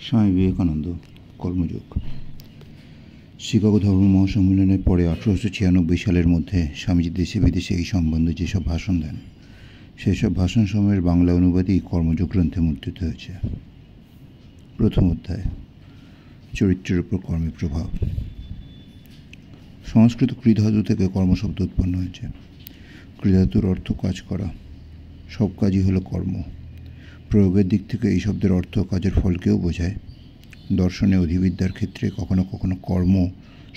স্বামী বিবেকানন্দ, কর্মযোগ। শিকাগো ধর্ম মহাসম্মেলনের পরে 1896 সালের মধ্যে স্বামীজি দেশে বিদেশে এই সম্বন্ধে যেসব ভাষণ দেন, সেই সব ভাষণ সময়ের বাংলা অনুবাদই কর্মযোগ গ্রন্থে মুদ্রিত হয়েছে। প্রথম অধ্যায়, চরিত্রের উপর কর্মের প্রভাব। সংস্কৃত কৃধাতু থেকে কর্মশব্দ উৎপন্ন হয়েছে। কৃধাতুর অর্থ কাজ করা, সব কাজই হলো কর্ম। প্রয়োগের দিক থেকে এই শব্দের অর্থ কাজের ফলকেও বোঝায়। দর্শনে অধিবিদ্যার ক্ষেত্রে কখনো কখনো কর্ম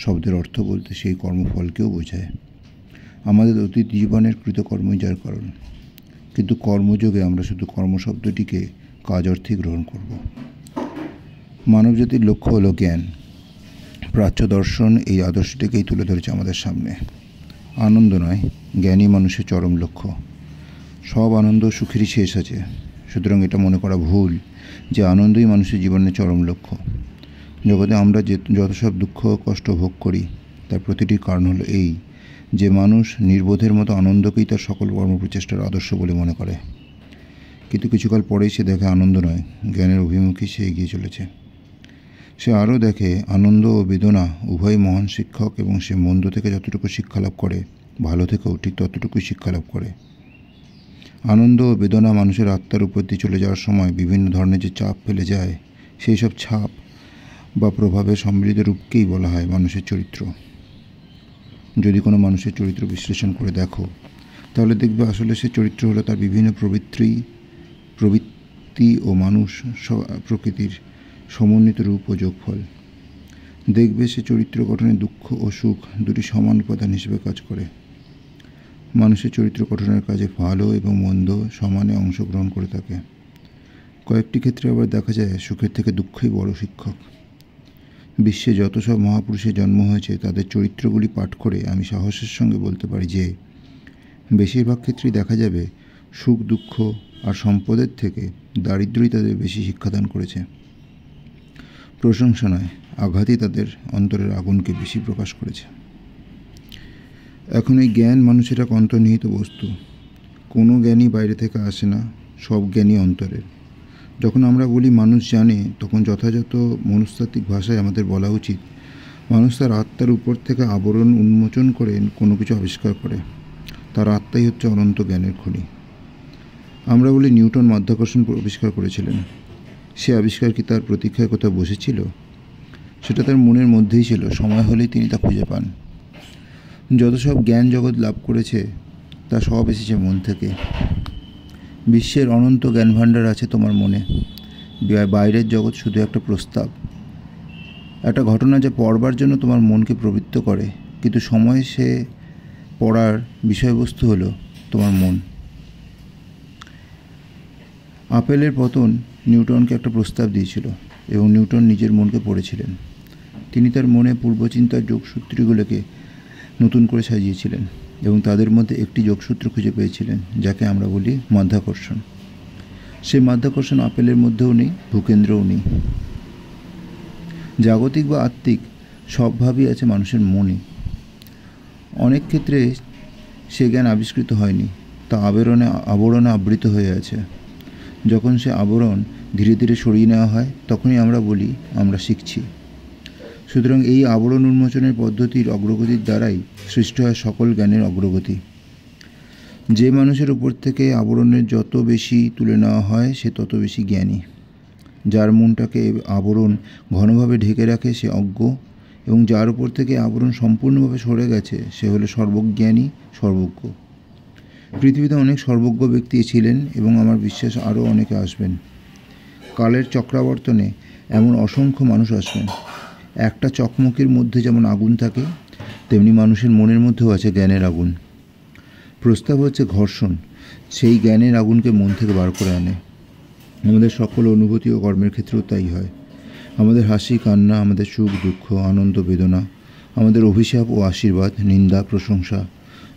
শব্দের অর্থ বলতে সেই কর্মফলকেও বোঝায়। আমাদের অতীত জীবনের কৃতকর্মই যার কারণ, কিন্তু কর্মযোগে আমরা শুধু কর্মশব্দটিকে কাজ অর্থেই গ্রহণ করব। মানবজাতির লক্ষ্য হলো জ্ঞান। প্রাচ্য দর্শন এই আদর্শটিকেই তুলে ধরেছে আমাদের সামনে। আনন্দ নয়, জ্ঞানই মানুষের চরম লক্ষ্য। সব আনন্দ সুখেরই শেষ আছে, সুতরাং এটা মনে করা ভুল যে আনন্দই মানুষের জীবনের চরম লক্ষ্য। জগতে আমরা যত সব দুঃখ কষ্ট ভোগ করি তার প্রতিটি কারণ হলো এই যে মানুষ নির্বোধের মতো আনন্দকেই তার সকল কর্মপ্রচেষ্টার আদর্শ বলে মনে করে। কিন্তু কিছুকাল পরেই সে দেখে আনন্দ নয়, জ্ঞানের অভিমুখী সে এগিয়ে চলেছে। সে আরও দেখে আনন্দ ও বেদনা উভয় মহান শিক্ষক, এবং সে মন্দ থেকে যতটুকু শিক্ষালাভ করে ভালো থেকেও ঠিক ততটুকুই শিক্ষালাভ করে। আনন্দ ও বেদনা মানুষের আত্মার উপর দিয়ে চলে যাওয়ার সময় বিভিন্ন ধরনের যে চাপ ফেলে যায়, সেই সব ছাপ বা প্রভাবের সম্মিলিত রূপকেই বলা হয় মানুষের চরিত্র। যদি কোনো মানুষের চরিত্র বিশ্লেষণ করে দেখো, তাহলে দেখবে আসলে সে চরিত্র হলো তার বিভিন্ন প্রবৃত্তি ও মানুষ প্রকৃতির সমন্বিত রূপ ও যোগফল। দেখবে সে চরিত্র গঠনে দুঃখ ও সুখ দুটি সমান উপাদান হিসেবে কাজ করে। মানুষের চরিত্র গঠনের কাজে ভালো এবং মন্দ সমানে অংশগ্রহণ করে থাকে। কয়েকটি ক্ষেত্রে আবার দেখা যায় সুখের থেকে দুঃখই বড় শিক্ষক। বিশ্বে যত সব মহাপুরুষের জন্ম হয়েছে তাদের চরিত্রগুলি পাঠ করে আমি সাহসের সঙ্গে বলতে পারি যে বেশিরভাগ ক্ষেত্রেই দেখা যাবে সুখ দুঃখ আর সম্পদের থেকে দারিদ্র্যই তাদের বেশি শিক্ষাদান করেছে। প্রশংসা নয়, আঘাতই তাদের অন্তরের আগুনকে বেশি প্রকাশ করেছে। এখন এই জ্ঞান মানুষের এক অন্তর্নিহিত বস্তু। কোনো জ্ঞানই বাইরে থেকে আসে না, সব জ্ঞানই অন্তরের। যখন আমরা বলি মানুষ জানে, তখন যথাযথ মনস্তাত্ত্বিক ভাষায় আমাদের বলা উচিত মানুষ তার আত্মার উপর থেকে আবরণ উন্মোচন করে কোনো কিছু আবিষ্কার করে। তার আত্মাই হচ্ছে অনন্ত জ্ঞানের খনি। আমরা বলি নিউটন মাধ্যাকর্ষণ আবিষ্কার করেছিলেন। সে আবিষ্কার কি তার প্রতীক্ষায় কোথাও বসেছিল? সেটা তার মনের মধ্যেই ছিল, সময় হলেই তিনি তা খুঁজে পান। যত সব জ্ঞান জগৎ লাভ করেছে তা সব এসেছে মন থেকে। বিশ্বের অনন্ত জ্ঞান ভাণ্ডার আছে তোমার মনে। বাইরের জগৎ শুধু একটা প্রস্তাব, একটা ঘটনা যা পড়বার জন্য তোমার মনকে প্রবৃত্ত করে, কিন্তু সময় সে পড়ার বিষয়বস্তু হলো তোমার মন। আপেলের পতন নিউটনকে একটা প্রস্তাব দিয়েছিল, এবং নিউটন নিজের মনকে পড়েছিলেন। তিনি তার মনে পূর্বচিন্তার যোগসূত্রগুলোকে নতুন করে সাজিয়েছিলেন, এবং তাদের মধ্যে একটি যোগসূত্র খুঁজে পেয়েছিলেন যাকে আমরা বলি মাধ্যাকর্ষণ। সেই মাধ্যাকর্ষণ আপেলের মধ্যেও নেই, ভূকেন্দ্রেও নেই। জাগতিক বা আত্মিক সবভাবেই আছে মানুষের মনে। অনেক ক্ষেত্রে সে জ্ঞান আবিষ্কৃত হয়নি, তা আবরণে আবৃত হয়ে আছে। যখন সে আবরণ ধীরে ধীরে সরিয়ে নেওয়া হয়, তখনই আমরা বলি আমরা শিখছি। সুতরাং এই আবরণ উন্মোচনের পদ্ধতির অগ্রগতির দ্বারাই সৃষ্টি হয় সকল জ্ঞানের অগ্রগতি। যে মানুষের উপর থেকে আবরণের যত বেশি তুলে নেওয়া হয় সে তত বেশি জ্ঞানী। যার মনটাকে আবরণ ঘনভাবে ঢেকে রাখে সে অজ্ঞ, এবং যার উপর থেকে আবরণ সম্পূর্ণভাবে সরে গেছে সে হলো সর্বজ্ঞানী, সর্বজ্ঞ। পৃথিবীতে অনেক সর্বজ্ঞ ব্যক্তি ছিলেন, এবং আমার বিশ্বাস আরও অনেকে আসবেন। কালের চক্রাবর্তনে এমন অসংখ্য মানুষ আসবেন। একটা চকমকির মধ্যে যেমন আগুন থাকে, তেমনি মানুষের মনের মধ্যেও আছে জ্ঞানের আগুন। প্রস্তাব হচ্ছে ঘর্ষণ সেই জ্ঞানের আগুনকে মন থেকে বার করে আনে। আমাদের সকল অনুভূতি ও কর্মের ক্ষেত্রেও তাই হয়। আমাদের হাসি কান্না, আমাদের সুখ দুঃখ, আনন্দ বেদনা, আমাদের অভিশাপ ও আশীর্বাদ, নিন্দা প্রশংসা,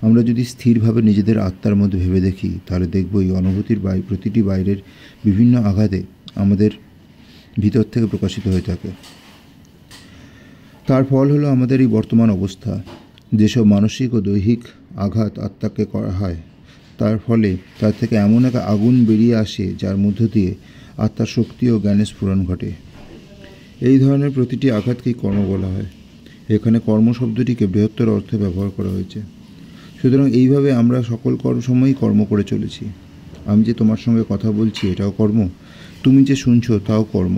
আমরা যদি স্থিরভাবে নিজেদের আত্মার মধ্যে ভেবে দেখি, তাহলে দেখব এই অনুভূতির প্রতিটি বাইরের বিভিন্ন আঘাতে আমাদের ভিতর থেকে প্রকাশিত হয়ে থাকে। তার ফল হলো আমাদের এই বর্তমান অবস্থা। যেসব মানসিক ও দৈহিক আঘাত আত্মাকে করা হয়, তার ফলে তার থেকে এমন এক আগুন বেরিয়ে আসে যার মধ্য দিয়ে আত্মার শক্তি ও জ্ঞানের স্ফুরণ ঘটে। এই ধরনের প্রতিটি আঘাতকেই কর্ম বলা হয়। এখানে কর্ম শব্দটিকে বৃহত্তর অর্থে ব্যবহার করা হয়েছে। সুতরাং এইভাবে আমরা সকল সময়ই কর্ম করে চলেছি। আমি যে তোমার সঙ্গে কথা বলছি এটাও কর্ম, তুমি যে শুনছো তাও কর্ম,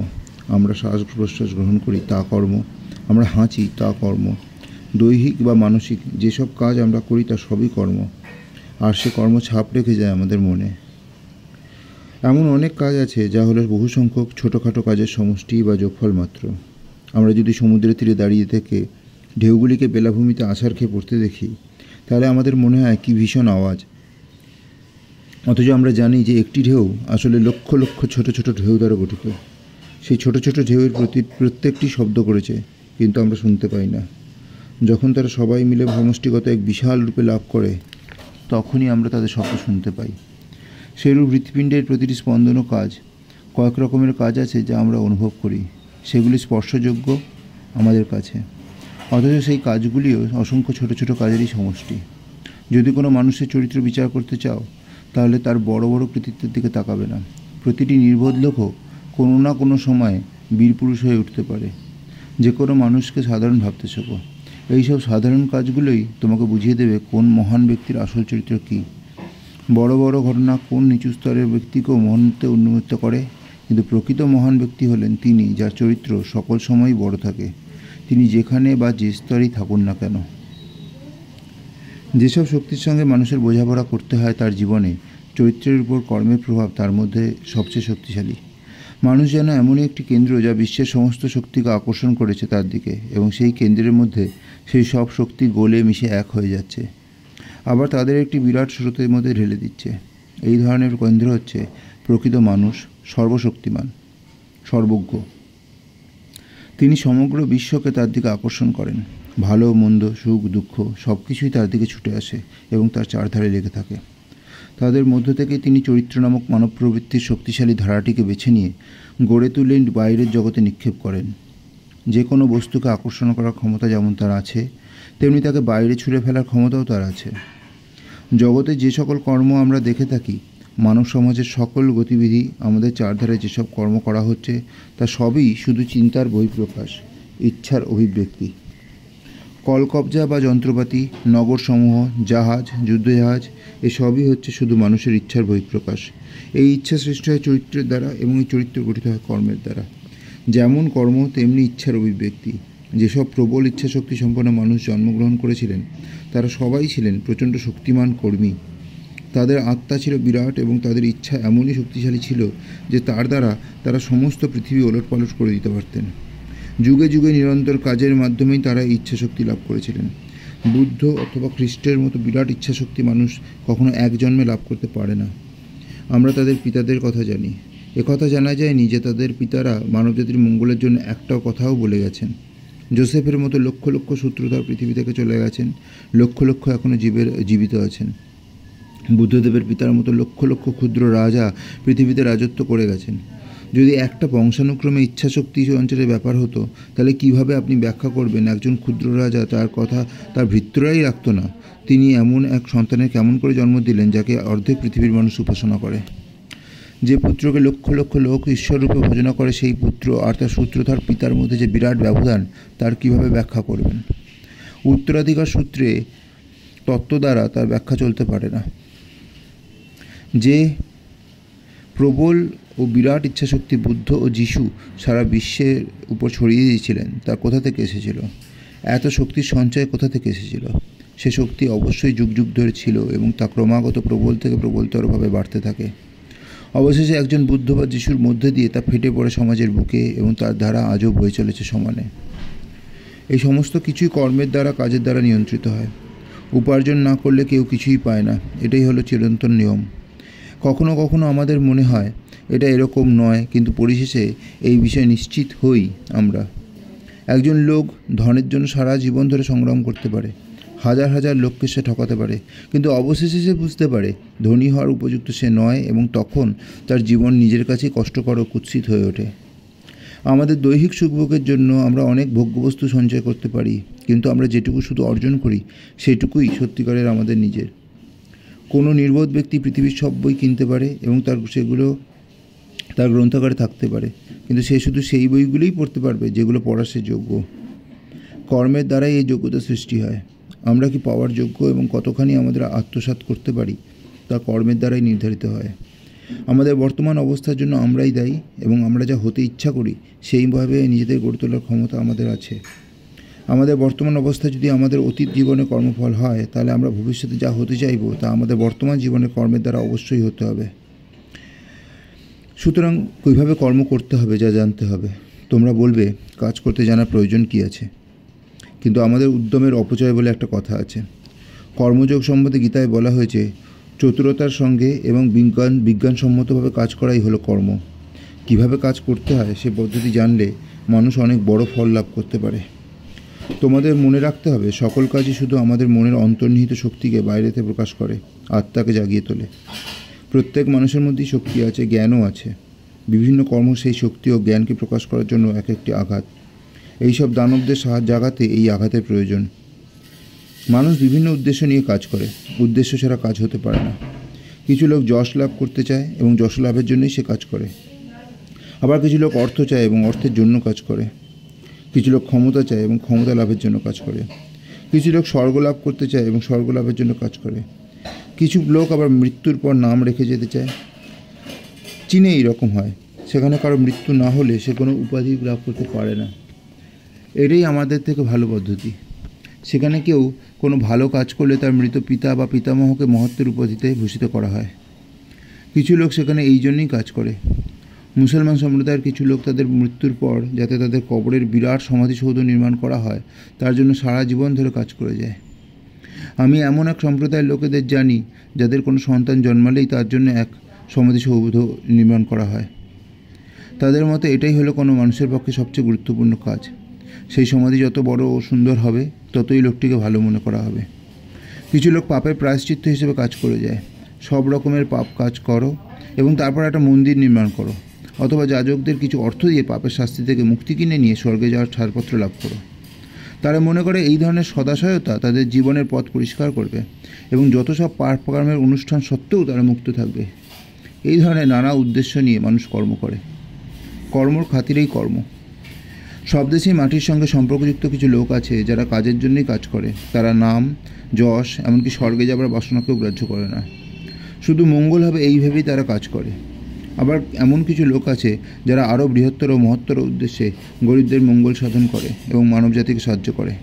আমরা শ্বাস প্রশ্বাস গ্রহণ করি তা কর্ম, আমরা হাঁচি তা কর্ম, দৈহিক বা মানসিক যেসব কাজ আমরা করি তা সবই কর্ম, আর সে কর্ম ছাপ রেখে যায় আমাদের মনে। এমন অনেক কাজ আছে যা হলো বহু সংখ্যক ছোটোখাটো কাজের সমষ্টি বা যোগফল মাত্র। আমরা যদি সমুদ্রের তীরে দাঁড়িয়ে থেকে ঢেউগুলিকে বেলাভূমিতে আছাড় খেয়ে পড়তে দেখি তাহলে আমাদের মনে হয় কি ভীষণ আওয়াজ, অথচ আমরা জানি যে একটি ঢেউ আসলে লক্ষ লক্ষ ছোট ছোট ঢেউ দ্বারা গঠিত। সেই ছোট ছোট ঢেউয়ের প্রত্যেকটি শব্দ করেছে, কিন্তু আমরা শুনতে পাই না। যখন তারা সবাই মিলে সমষ্টিগত এক বিশাল রূপে লাভ করে তখনই আমরা তাদের শব্দ শুনতে পাই। সেরূপ হৃৎপিণ্ডের প্রতিটি স্পন্দনও কাজ। কয়েক রকমের কাজ আছে যা আমরা অনুভব করি, সেগুলি স্পর্শযোগ্য আমাদের কাছে, অথচ সেই কাজগুলিও অসংখ্য ছোট ছোট কাজেরই সমষ্টি। যদি কোনো মানুষের চরিত্র বিচার করতে চাও তাহলে তার বড় বড় কৃতিত্বের দিকে তাকাবে না। প্রতিটি নির্বোধ লোকও কোনো না কোনো সময় বীরপুরুষ হয়ে উঠতে পারে। যে কোনো মানুষকে সাধারণ ভাবতে শেখো। এইসব সাধারণ কাজগুলোই তোমাকে বুঝিয়ে দেবে কোন মহান ব্যক্তির আসল চরিত্র কী। বড় বড় ঘটনা কোন নিচু স্তরের ব্যক্তিকেও মহানত্বে উন্নীত করে, কিন্তু প্রকৃত মহান ব্যক্তি হলেন তিনি যার চরিত্র সকল সময়ই বড় থাকে, তিনি যেখানে বা যে স্তরেই থাকুন না কেন। যেসব শক্তির সঙ্গে মানুষের বোঝাপড়া করতে হয় তার জীবনে, চরিত্রের উপর কর্মের প্রভাব তার মধ্যে সবচেয়ে শক্তিশালী। মানুষ যেন এমনই একটি কেন্দ্র যা বিশ্বের সমস্ত শক্তিকে আকর্ষণ করেছে তার দিকে, এবং সেই কেন্দ্রের মধ্যে সেই সব শক্তি গলে মিশে এক হয়ে যাচ্ছে, আবার তাদের একটি বিরাট স্রোতের মধ্যে ঢেলে দিচ্ছে। এই ধরনের কেন্দ্র হচ্ছে প্রকৃত মানুষ, সর্বশক্তিমান, সর্বজ্ঞ। তিনি সমগ্র বিশ্বকে তার দিকে আকর্ষণ করেন। ভালো মন্দ, সুখ দুঃখ সব কিছুই তার দিকে ছুটে আসে এবং তার চারধারে লেগে থাকে। তাদের মধ্য থেকে তিনি চরিত্র নামক মানব প্রবৃত্তির শক্তিশালী ধারাটিকে বেছে নিয়ে গড়ে তুলে বাইরের জগতে নিক্ষেপ করেন। যে কোনো বস্তুকে আকর্ষণ করার ক্ষমতা যেমন তার আছে, তেমনি তাকে বাইরে ছুঁড়ে ফেলার ক্ষমতাও তার আছে। জগতে যে সকল কর্ম আমরা দেখে থাকি, মানব সমাজের সকল গতিবিধি, আমাদের চারধারে যেসব কর্ম করা হচ্ছে তা সবই শুধু চিন্তার বহিঃপ্রকাশ, ইচ্ছার অভিব্যক্তি। কলকবজা বা যন্ত্রপাতি, নগরসমূহ, জাহাজ, যুদ্ধজাহাজ এসবই হচ্ছে শুধু মানুষের ইচ্ছার বহিঃপ্রকাশ। এই ইচ্ছা সৃষ্টি হয় চরিত্রের দ্বারা এবং এই চরিত্র গঠিত হয় কর্মের দ্বারা। যেমন কর্ম তেমনি ইচ্ছার অভিব্যক্তি। যেসব প্রবল ইচ্ছাশক্তি সম্পন্ন মানুষ জন্মগ্রহণ করেছিলেন তারা সবাই ছিলেন প্রচণ্ড শক্তিমান কর্মী। তাদের আত্মা ছিল বিরাট এবং তাদের ইচ্ছা এমনই শক্তিশালী ছিল যে তার দ্বারা তারা সমস্ত পৃথিবী ওলটপালট করে দিতে পারতেন। যুগে যুগে নিরন্তর কাজের মাধ্যমেই তারা ইচ্ছাশক্তি লাভ করেছিলেন। বুদ্ধ অথবা খ্রিস্টের মতো বিরাট ইচ্ছাশক্তি মানুষ কখনো এক জন্মে লাভ করতে পারে না। আমরা তাদের পিতাদের কথা জানি। একথা জানা যায়নি যে তাদের পিতারা মানবজাতির মঙ্গলের জন্য একটাও কথাও বলে গেছেন। জোসেফের মতো লক্ষ লক্ষ সূত্রধর পৃথিবী থেকে চলে গেছেন, লক্ষ লক্ষ এখনও জীবিত আছেন। বুদ্ধদেবের পিতার মতো লক্ষ লক্ষ ক্ষুদ্র রাজা পৃথিবীতে রাজত্ব করে গেছেন। যদি একটা বংশানুক্রমে ইচ্ছাশক্তি অঞ্চলের ব্যাপার হতো তাহলে কিভাবে আপনি ব্যাখ্যা করবেন একজন ক্ষুদ্র রাজা তার কথা তার ভৃত্যরাই রাখত না, তিনি এমন এক সন্তানের কেমন করে জন্ম দিলেন যাকে অর্ধেক পৃথিবীর মানুষ উপাসনা করে? যে পুত্রকে লক্ষ লক্ষ লোক ঈশ্বররূপে ভজনা করে সেই পুত্র আর তার সূত্রধার পিতার মধ্যে যে বিরাট ব্যবধান তার কিভাবে ব্যাখ্যা করবেন? উত্তরাধিকার সূত্রে তত্ত্ব দ্বারা তার ব্যাখ্যা চলতে পারে না। যে প্রবল ও বিরাট ইচ্ছাশক্তি বুদ্ধ ও যিশু সারা বিশ্বের উপর ছড়িয়ে দিয়েছিলেন তা কোথা থেকে এসেছিল? এত শক্তির সঞ্চয় কোথা থেকে এসেছিল? সে শক্তি অবশ্যই যুগ যুগ ধরে ছিল এবং তা ক্রমাগত প্রবল থেকে প্রবলতরভাবে বাড়তে থাকে। অবশেষে একজন বুদ্ধ বা যিশুর মধ্যে দিয়ে তা ফেটে পড়ে সমাজের বুকে এবং তার ধারা আজও বয়ে চলেছে সমানে। এই সমস্ত কিছুই কর্মের দ্বারা, কাজের দ্বারা নিয়ন্ত্রিত হয়। উপার্জন না করলে কেউ কিছুই পায় না, এটাই হলো চিরন্তন নিয়ম। কখনো কখনো আমাদের মনে হয় এটা এরকম নয়, কিন্তু পরিশেষে এই বিষয়ে নিশ্চিত হই আমরা। একজন লোক ধনের জন্য সারা জীবন ধরে সংগ্রাম করতে পারে, হাজার হাজার লোককে সে ঠকাতে পারে, কিন্তু অবশেষে সে বুঝতে পারে ধনী হওয়ার উপযুক্ত সে নয় এবং তখন তার জীবন নিজের কাছেই কষ্টকর ও কুৎসিত হয়ে ওঠে। আমাদের দৈহিক সুখভোগের জন্য আমরা অনেক ভোগ্যবস্তু সঞ্চয় করতে পারি, কিন্তু আমরা যেটুকু শুধু অর্জন করি সেটুকুই সত্যিকারের আমাদের নিজের। কোনো নির্বোধ ব্যক্তি পৃথিবীর সব বই কিনতে পারে এবং সেগুলো তার গ্রন্থাগারে থাকতে পারে, কিন্তু সে শুধু সেই বইগুলোই পড়তে পারবে যেগুলো পড়ার সে যোগ্য। কর্মের দ্বারাই এই যোগ্যতা সৃষ্টি হয়। আমরা কি পাওয়ার যোগ্য এবং কতখানি আমাদের আত্মসাৎ করতে পারি তা কর্মের দ্বারাই নির্ধারিত হয়। আমাদের বর্তমান অবস্থার জন্য আমরাই দায়ী এবং আমরা যা হতে ইচ্ছা করি সেইভাবে নিজেদের গড়ে তোলার ক্ষমতা আমাদের আছে। আমাদের বর্তমান অবস্থা যদি আমাদের অতীত জীবনে কর্মফল হয়, তাহলে আমরা ভবিষ্যতে যা হতে চাইব তা আমাদের বর্তমান জীবনের কর্মের দ্বারা অবশ্যই হতে হবে। সুতরাং কীভাবে কর্ম করতে হবে যা জানতে হবে। তোমরা বলবে কাজ করতে জানার প্রয়োজন কী আছে, কিন্তু আমাদের উদ্যমের অপচয় বলে একটা কথা আছে। কর্মযোগ সম্বন্ধে গীতায় বলা হয়েছে, চতুরতার সঙ্গে এবং বিজ্ঞানসম্মতভাবে কাজ করাই হলো কর্ম। কিভাবে কাজ করতে হয় সে পদ্ধতি জানলে মানুষ অনেক বড় ফল লাভ করতে পারে। তোমাদের মনে রাখতে হবে, সকল কাজই শুধু আমাদের মনের অন্তর্নিহিত শক্তিকে বাইরেতে প্রকাশ করে, আত্মাকে জাগিয়ে তোলে। প্রত্যেক মানুষের মধ্যেই শক্তি আছে, জ্ঞানও আছে। বিভিন্ন কর্ম সেই শক্তি ও জ্ঞানকে প্রকাশ করার জন্য এক একটি আঘাত। এইসব দানবদের জাগাতে এই আঘাতের প্রয়োজন। মানুষ বিভিন্ন উদ্দেশ্য নিয়ে কাজ করে, উদ্দেশ্য ছাড়া কাজ হতে পারে না। কিছু লোক যশ লাভ করতে চায় এবং যশ লাভের জন্যই সে কাজ করে। আবার কিছু লোক অর্থ চায় এবং অর্থের জন্য কাজ করে। কিছু লোক ক্ষমতা চায় এবং ক্ষমতা লাভের জন্য কাজ করে। কিছু লোক স্বর্গ লাভ করতে চায় এবং স্বর্গ লাভের জন্য কাজ করে। কিছু লোক আবার মৃত্যুর পর নাম রেখে যেতে চায়। চীনে এইরকম হয়, সেখানে কারো মৃত্যু না হলে সে কোনো উপাধি লাভ করতে পারে না। এটাই আমাদের থেকে ভালো পদ্ধতি। সেখানে কেউ কোনো ভালো কাজ করলে তার মৃত পিতা বা পিতামহকে মহত্বের উপাধিতে ভূষিত করা হয়। কিছু লোক সেখানে এই জন্যই কাজ করে। মুসলমান সম্প্রদায়ের কিছু লোক তাদের মৃত্যুর পর যাতে তাদের কবরের বিরাট সমাধিসৌধ নির্মাণ করা হয় তার জন্য সারা জীবন ধরে কাজ করে যায়। আমি এমন এক সম্প্রদায়ের লোকেদের জানি যাদের কোনো সন্তান জন্মালেই তার জন্য এক সমাধিসৌধ নির্মাণ করা হয়। তাদের মতে এটাই হলো কোনো মানুষের পক্ষে সবচেয়ে গুরুত্বপূর্ণ কাজ। সেই সমাধি যত বড় ও সুন্দর হবে ততই লোকটিকে ভালো মনে করা হবে। কিছু লোক পাপের প্রায়শ্চিত্ত হিসেবে কাজ করে যায়। সব রকমের পাপ কাজ করো এবং তারপর একটা মন্দির নির্মাণ করো, অথবা যাজকদের কিছু অর্থ দিয়ে পাপের শাস্তি থেকে মুক্তি কিনে নিয়ে স্বর্গে যাওয়ার ছাড়পত্র লাভ করো। তারা মনে করে এই ধরনের সদাশয়তা তাদের জীবনের পথ পরিষ্কার করবে এবং যত সব পাপকর্মের অনুষ্ঠান সত্ত্বেও তারা মুক্ত থাকবে। এই ধরনের নানা উদ্দেশ্য নিয়ে মানুষ কর্ম করে। কর্মর খাতিরেই কর্ম। সব দেশেই মাটির সঙ্গে সম্পর্কযুক্ত কিছু লোক আছে যারা কাজের জন্যই কাজ করে। তারা নাম, যশ, এমনকি স্বর্গে যাবার বাসনাকেও গ্রাহ্য করে না। শুধু মঙ্গল হবে এই ভেবেই তারা কাজ করে। আবার এমন কিছু লোক আছে যারা আরও বৃহত্তর ও মহত্তর উদ্দেশ্যে গরিবদের মঙ্গল সাধন করে এবং মানবজাতিকে সাহায্য করে,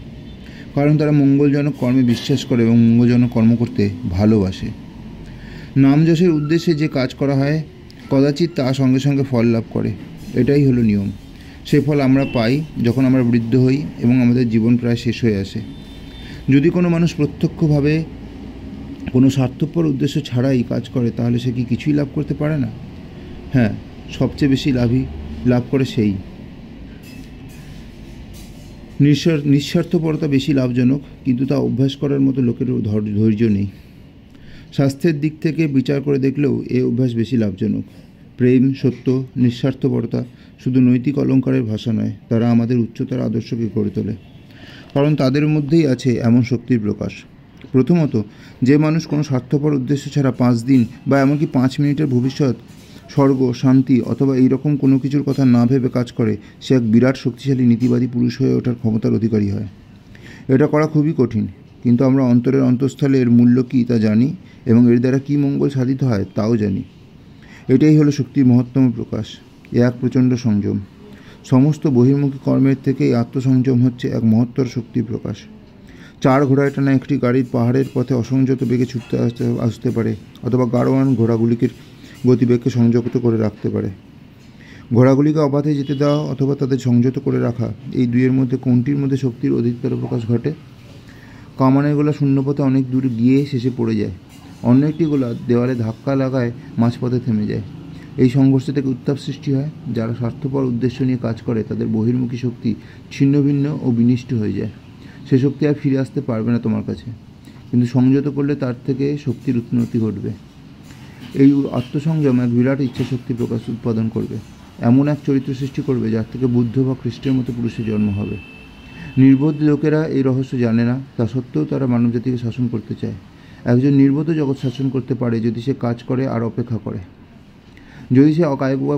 কারণ তারা মঙ্গলজনক কর্মে বিশ্বাস করে এবং মঙ্গলজনক কর্ম করতে ভালোবাসে। নাম যশের উদ্দেশ্যে যে কাজ করা হয় কদাচিৎ তা সঙ্গে সঙ্গে ফল লাভ করে। এটাই হলো নিয়ম। সে ফল আমরা পাই যখন আমরা বৃদ্ধ হই এবং আমাদের জীবন প্রায় শেষ হয়ে আসে। যদি কোনো মানুষ প্রত্যক্ষভাবে কোনো স্বার্থপর উদ্দেশ্য ছাড়াই কাজ করে তাহলে সে কি কিছুই লাভ করতে পারে না? হ্যাঁ, সবচেয়ে বেশি লাভ করে সেই। নিঃস্বার্থপরতা বেশি লাভজনক, কিন্তু তা অভ্যাস করার মতো লোকের ধৈর্য নেই। স্বাস্থ্যের দিক থেকে বিচার করে দেখলেও এই অভ্যাস বেশি লাভজনক। প্রেম, সত্য, নিঃস্বার্থপরতা শুধু নৈতিক অলঙ্কারের ভাষা নয়, তারা আমাদের উচ্চতর আদর্শকে গড়ে তোলে, কারণ তাদের মধ্যেই আছে এমন শক্তির প্রকাশ। প্রথমত, যে মানুষ কোনো স্বার্থপর উদ্দেশ্য ছাড়া 5 দিন বা এমনকি 5 মিনিটের ভবিষ্যৎ, স্বর্গ, শান্তি অথবা এইরকম কোনো কিছুর কথা না ভেবে কাজ করে, সে এক বিরাট শক্তিশালী নীতিবাদী পুরুষ হয়ে ওঠার ক্ষমতার অধিকারী হয়। এটা করা খুবই কঠিন, কিন্তু আমরা অন্তরের অন্তঃস্থলে এর মূল্য কী তা জানি এবং এর দ্বারা কী মঙ্গল সাধিত হয় তাও জানি। এটাই হলো শক্তির মহত্তম প্রকাশ। এ এক প্রচণ্ড সংযম। সমস্ত বহির্মুখী কর্মের থেকে এই আত্মসংযম হচ্ছে এক মহত্তর শক্তির প্রকাশ। 4 ঘোড়ায় টানা একটি গাড়ির পাহাড়ের পথে অসংযত বেগে ছুটতে আসতে পারে, অথবা গাড়োয়ান ঘোড়াগুলিকে গতিবেগকে সংযত করে রাখতে পারে। ঘোড়াগুলিকে অবাধে যেতে দেওয়া অথবা তাদের সংযত করে রাখা, এই দুইয়ের মধ্যে কোনটির মধ্যে শক্তির অধিকতর প্রকাশ ঘটে? কামানের গোলা শূন্যপথে অনেক দূর গিয়ে শেষে পড়ে যায়, অন্য একটি গোলা দেওয়ালে ধাক্কা লাগায় মাঝপথে থেমে যায়। এই সংঘর্ষ থেকে উত্তাপ সৃষ্টি হয়। যারা স্বার্থপর উদ্দেশ্য নিয়ে কাজ করে তাদের বহির্মুখী শক্তি ছিন্ন ভিন্ন ও বিনিষ্ট হয়ে যায়। সে শক্তি আর ফিরে আসতে পারবে না তোমার কাছে, কিন্তু সংযত করলে তার থেকে শক্তির উন্নতি ঘটবে। এই আত্মসংযম এক বিরাট ইচ্ছাশক্তি প্রকাশ উৎপাদন করবে, এমন এক চরিত্র সৃষ্টি করবে যার থেকে বুদ্ধ বা খ্রিস্টের মতো পুরুষের জন্ম হবে। নির্বোধ লোকেরা এই রহস্য জানে না, তা সত্ত্বেও তারা মানবজাতিকে শাসন করতে চায়। একজন নির্বোধ জগৎ শাসন করতে পারে যদি সে কাজ করে আর অপেক্ষা করে। যদি সে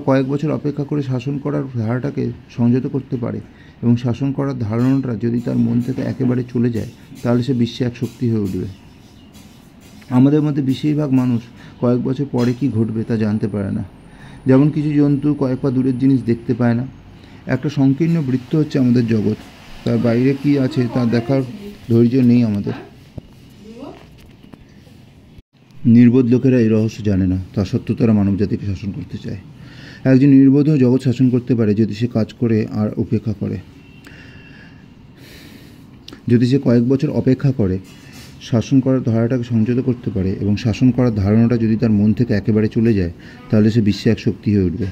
কয়েক বছর অপেক্ষা করে শাসন করার ধারাটাকে সংযত করতে পারে এবং শাসন করার ধারণাটা যদি তার মন থেকে একেবারে চলে যায়, তাহলে সে বিশ্বে এক শক্তি হয়ে উঠবে। আমাদের মধ্যে বেশিরভাগ মানুষ কয়েক বছর পরে কি ঘটবে তা জানতে পারে না। যেমন কিছু জন্তু কয়েক পা দূরের জিনিস দেখতে পায় না। একটা সংকীর্ণ বৃত্ত হচ্ছে আমাদের জগৎ, তার বাইরে কি আছে তা দেখার ধৈর্য নেই আমাদের। নির্বোধ লোকেরা এই রহস্য জানে না, তা সত্ত্বেও তারা মানবজাতিকে শাসন করতে চায়। একজন নির্বোধও জগৎ শাসন করতে পারে যদি সে কাজ করে আর উপেক্ষা করে। যদি সে কয়েক বছর অপেক্ষা করে শাসন করার ধারাটাকে সংযত করতে পারে এবং শাসন করার ধারণাটা যদি তার মন থেকে একেবারে চলে যায়, তাহলে সে বিশ্বে এক শক্তি হয়ে উঠবে।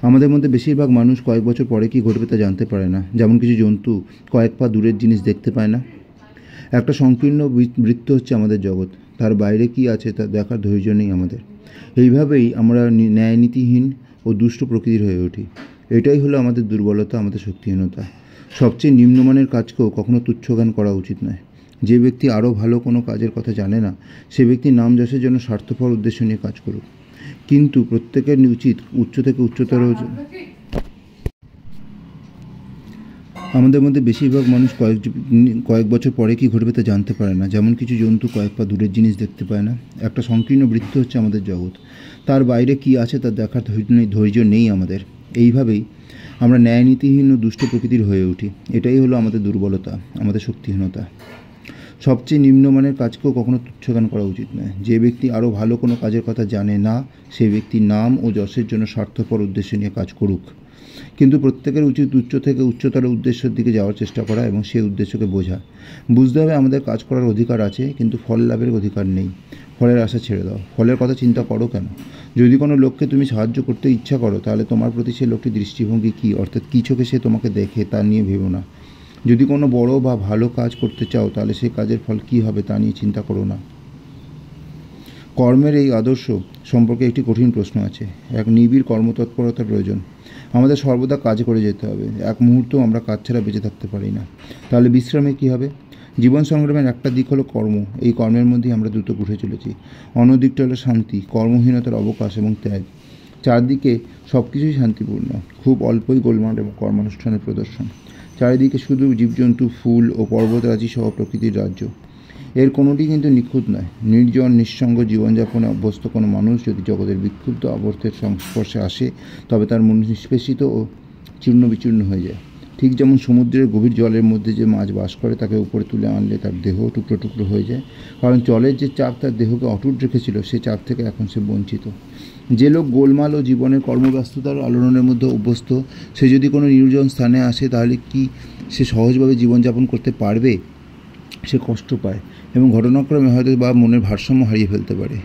আমাদের মধ্যে বেশিরভাগ মানুষ কয়েক বছর পরে কি ঘটবে তা জানতে পারে না। যেমন কিছু জন্তু কয়েক পা দূরের জিনিস দেখতে পায় না। একটা সংকীর্ণ বৃত্ত হচ্ছে আমাদের জগৎ, তার বাইরে কি আছে তা দেখার ধৈর্য নেই আমাদের। এইভাবেই আমরা ন্যায়নীতিহীন ও দুষ্ট প্রকৃতির হয়ে উঠি। এটাই হলো আমাদের দুর্বলতা, আমাদের শক্তিহীনতা। সবচেয়ে নিম্নমানের কাজকেও কখনো তুচ্ছজ্ঞান করা উচিত নয়। যে ব্যক্তি আরও ভালো কোনো কাজের কথা জানে না, সে ব্যক্তি নাম যশের জন্য স্বার্থপর উদ্দেশ্য নিয়ে কাজ করুক। কিন্তু প্রত্যেকের উচিত উচ্চ থেকে উচ্চতর। আমাদের মধ্যে বেশিরভাগ মানুষ কয়েক বছর পরে কি ঘটবে তা জানতে পারে না। যেমন কিছু জন্তু কয়েক পা দূরের জিনিস দেখতে পায় না। একটা সংকীর্ণ বৃত্ত হচ্ছে আমাদের জগৎ, তার বাইরে কি আছে তা দেখার ধৈর্য নেই আমাদের। এইভাবেই আমরা ন্যায়নীতিহীন ও দুষ্ট প্রকৃতির হয়ে উঠি। এটাই হলো আমাদের দুর্বলতা, আমাদের শক্তিহীনতা। সবচেয়ে নিম্নমানের কাজকেও কখনো তুচ্ছজ্ঞান করা উচিত নয়। যে ব্যক্তি আরও ভালো কোনো কাজের কথা জানে না, সে ব্যক্তি নাম ও যশের জন্য স্বার্থপর উদ্দেশ্য নিয়ে কাজ করুক। কিন্তু প্রত্যেকের উচিত উচ্চ থেকে উচ্চতর উদ্দেশ্যের দিকে যাওয়ার চেষ্টা করা এবং সেই উদ্দেশ্যকে বোঝা। বুঝতে হবে আমাদের কাজ করার অধিকার আছে, কিন্তু ফল লাভের অধিকার নেই। ফলের আশা ছেড়ে দাও। ফলের কথা চিন্তা করো কেন? যদি কোনো লোককে তুমি সাহায্য করতে ইচ্ছা করো, তাহলে তোমার প্রতি সে লোকটির দৃষ্টিভঙ্গি কী, অর্থাৎ কী চোখে সে তোমাকে দেখে তা নিয়ে ভেবো না। যদি কোনো বড় বা ভালো কাজ করতে চাও, তাহলে সেই কাজের ফল কী হবে তা নিয়ে চিন্তা করো না। কর্মের এই আদর্শ সম্পর্কে একটি কঠিন প্রশ্ন আছে। এক নিবিড় কর্মতৎপরতার প্রয়োজন। আমাদের সর্বদা কাজ করে যেতে হবে। এক মুহূর্তও আমরা কাজ ছাড়া বেঁচে থাকতে পারি না। তাহলে বিশ্রামে কী হবে? জীবন সংগ্রামের একটা দিক হলো কর্ম। এই কর্মের মধ্যেই আমরা দ্রুত ঘুরে চলেছি। অন্য দিকটা হলো শান্তি, কর্মহীনতার অবকাশ এবং ত্যাগ। চারদিকে সব কিছুই শান্তিপূর্ণ, খুব অল্পই গোলমাল এবং কর্মানুষ্ঠানের প্রদর্শন। চারিদিকে শুধু জীবজন্তু, ফুল ও পর্বতরাজি সহ প্রকৃতির রাজ্য। এর কোনোটি কিন্তু নিখুঁত নয়। নির্জন নিঃসঙ্গ জীবনযাপনে অভ্যস্ত কোনো মানুষ যদি জগতের বিক্ষুব্ধ আবর্তের সংস্পর্শে আসে, তবে তার মন নিষ্পেষিত ও চূর্ণ বিচূর্ণ হয়ে যায়। ঠিক যেমন সমুদ্রের গভীর জলের মধ্যে যে মাছ বাস করে, তাকে উপরে তুলে আনলে তার দেহ টুকরো টুকরো হয়ে যায়, কারণ জলের যে চাপ তার দেহকে অটুট রেখেছিল, সে চাপ থেকে এখন সে বঞ্চিত। যে লোক গোলমাল ও জীবনের কর্মব্যস্ততার আলোড়নের মধ্যে অভ্যস্ত, সে যদি কোনো নির্জন স্থানে আসে, তাহলে কি সে সহজভাবে জীবনযাপন করতে পারবে? সে কষ্ট পায় এবং ঘটনাক্রমে হয়তো বা মনের ভারসাম্য হারিয়ে ফেলতে পারে।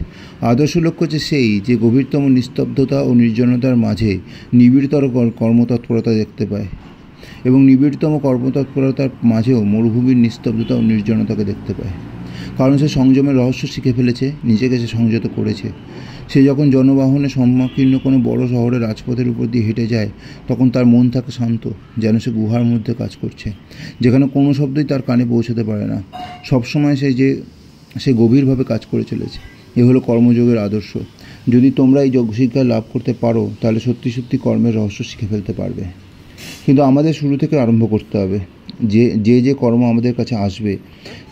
আদর্শ লক্ষ্য হচ্ছে সেই যে গভীরতম নিস্তব্ধতা ও নির্জনতার মাঝে নিবিড়তর কর্মতৎপরতা দেখতে পায়, এবং নিবিড়তম কর্মতৎপরতার মাঝেও মরুভূমির নিস্তব্ধতা ও নির্জনতাকে দেখতে পায়। কারণ সে সংযমের রহস্য শিখে ফেলেছে, নিজেকে সে সংযত করেছে। সে যখন জনবাহনে সংকীর্ণ কোনো বড় শহরের রাজপথের উপর দিয়ে হেঁটে যায়, তখন তার মন থাকে শান্ত, যেন সে গুহার মধ্যে কাজ করছে, যেখানে কোনো শব্দই তার কানে পৌঁছতে পারে না। সবসময় সে গভীরভাবে কাজ করে চলেছে। এ হলো কর্মযোগের আদর্শ। যদি তোমরা এই যোগশিক্ষা লাভ করতে পারো, তাহলে সত্যি সত্যি কর্মের রহস্য শিখে ফেলতে পারবে। কিন্তু আমাদের শুরু থেকে আরম্ভ করতে হবে। যে কর্ম আমাদের কাছে আসবে,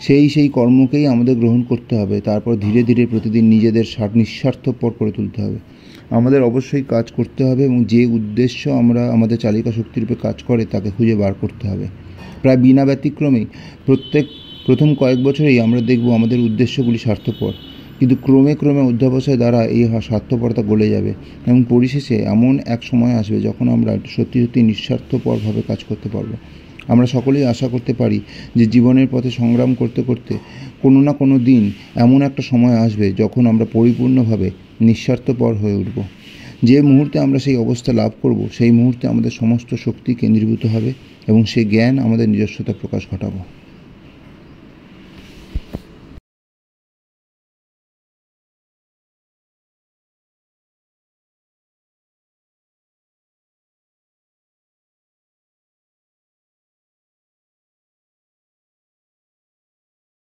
সেই কর্মকেই আমাদের গ্রহণ করতে হবে। তারপর ধীরে ধীরে প্রতিদিন নিজেদের নিঃস্বার্থপর করে তুলতে হবে। আমাদের অবশ্যই কাজ করতে হবে এবং যে উদ্দেশ্য আমাদের চালিকা শক্তিরূপে কাজ করে তাকে খুঁজে বার করতে হবে। প্রায় বিনা ব্যতিক্রমেই প্রথম কয়েক বছরেই আমরা দেখব আমাদের উদ্দেশ্যগুলি স্বার্থপর, কিন্তু ক্রমে ক্রমে অধ্যাবসায় দ্বারা এই স্বার্থপরতা গলে যাবে এবং পরিশেষে এমন এক সময় আসবে যখন আমরা সত্যি সত্যি নিঃস্বার্থপরভাবে কাজ করতে পারবো। আমরা সকলেই আশা করতে পারি যে জীবনের পথে সংগ্রাম করতে করতে কোনো না কোনো দিন এমন একটা সময় আসবে যখন আমরা পরিপূর্ণভাবে নিঃস্বার্থপর হয়ে উঠব। যে মুহূর্তে আমরা সেই অবস্থা লাভ করব, সেই মুহূর্তে আমাদের সমস্ত শক্তি কেন্দ্রীভূত হবে এবং সেই জ্ঞান আমাদের নিজস্বতা প্রকাশ ঘটাবো।